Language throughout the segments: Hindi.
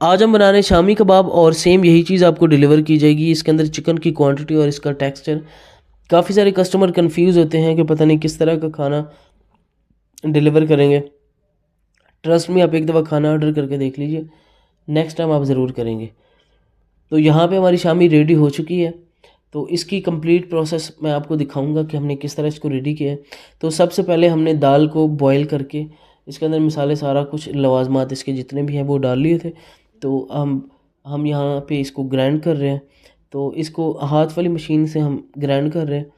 आज हम बना रहे हैं शामी कबाब और सेम यही चीज़ आपको डिलीवर की जाएगी। इसके अंदर चिकन की क्वांटिटी और इसका टेक्सचर, काफ़ी सारे कस्टमर कंफ्यूज होते हैं कि पता नहीं किस तरह का खाना डिलीवर करेंगे। ट्रस्ट में आप एक दफ़ा खाना ऑर्डर करके देख लीजिए, नेक्स्ट टाइम आप ज़रूर करेंगे। तो यहाँ पे हमारी शामी रेडी हो चुकी है। तो इसकी कंप्लीट प्रोसेस मैं आपको दिखाऊंगा कि हमने किस तरह इसको रेडी किया है। तो सबसे पहले हमने दाल को बॉईल करके इसके अंदर मसाले सारा कुछ लवाजमात इसके जितने भी हैं वो डाल लिए थे। तो हम यहाँ पे इसको ग्राइंड कर रहे हैं। तो इसको हाथ वाली मशीन से हम ग्राइंड कर रहे हैं।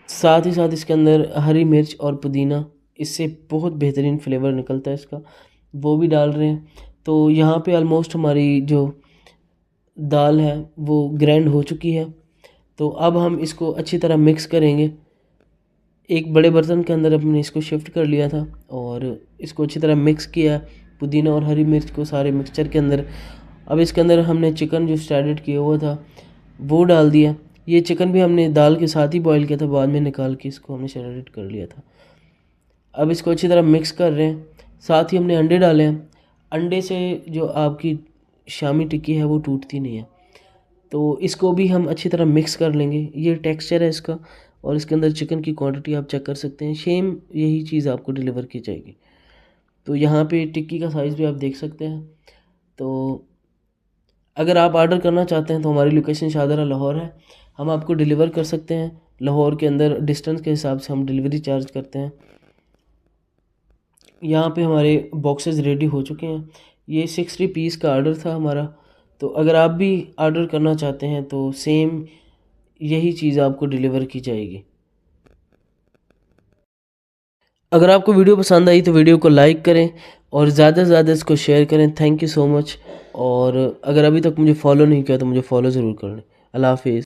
साथ ही साथ इसके अंदर हरी मिर्च और पुदीना, इससे बहुत बेहतरीन फ्लेवर निकलता है इसका, वो भी डाल रहे हैं। तो यहाँ पे ऑलमोस्ट हमारी जो दाल है वो ग्राइंड हो चुकी है। तो अब हम इसको अच्छी तरह मिक्स करेंगे। एक बड़े बर्तन के अंदर हमने इसको शिफ्ट कर लिया था और इसको अच्छी तरह मिक्स किया, पुदीना और हरी मिर्च को सारे मिक्सचर के अंदर। अब इसके अंदर हमने चिकन जो स्टैंडर्ड किया हुआ था वो डाल दिया। ये चिकन भी हमने दाल के साथ ही बॉईल किया था, बाद में निकाल के इसको हमने शैरेट कर लिया था। अब इसको अच्छी तरह मिक्स कर रहे हैं। साथ ही हमने अंडे डाले हैं। अंडे से जो आपकी शामी टिक्की है वो टूटती नहीं है। तो इसको भी हम अच्छी तरह मिक्स कर लेंगे। ये टेक्सचर है इसका और इसके अंदर चिकन की क्वांटिटी आप चेक कर सकते हैं। सेम यही चीज़ आपको डिलीवर की जाएगी। तो यहाँ पे टिक्की का साइज़ भी आप देख सकते हैं। तो अगर आप ऑर्डर करना चाहते हैं तो हमारी लोकेशन शाहदरा लाहौर है, हम आपको डिलीवर कर सकते हैं। लाहौर के अंदर डिस्टेंस के हिसाब से हम डिलीवरी चार्ज करते हैं। यहाँ पे हमारे बॉक्सेस रेडी हो चुके हैं। ये 60 पीस का ऑर्डर था हमारा। तो अगर आप भी ऑर्डर करना चाहते हैं तो सेम यही चीज़ आपको डिलीवर की जाएगी। अगर आपको वीडियो पसंद आई तो वीडियो को लाइक करें और ज़्यादा से ज़्यादा इसको शेयर करें। Thank you so much. और अगर अभी तक मुझे फॉलो नहीं किया तो मुझे फॉलो ज़रूर कर लें। अल्लाह हाफिज़।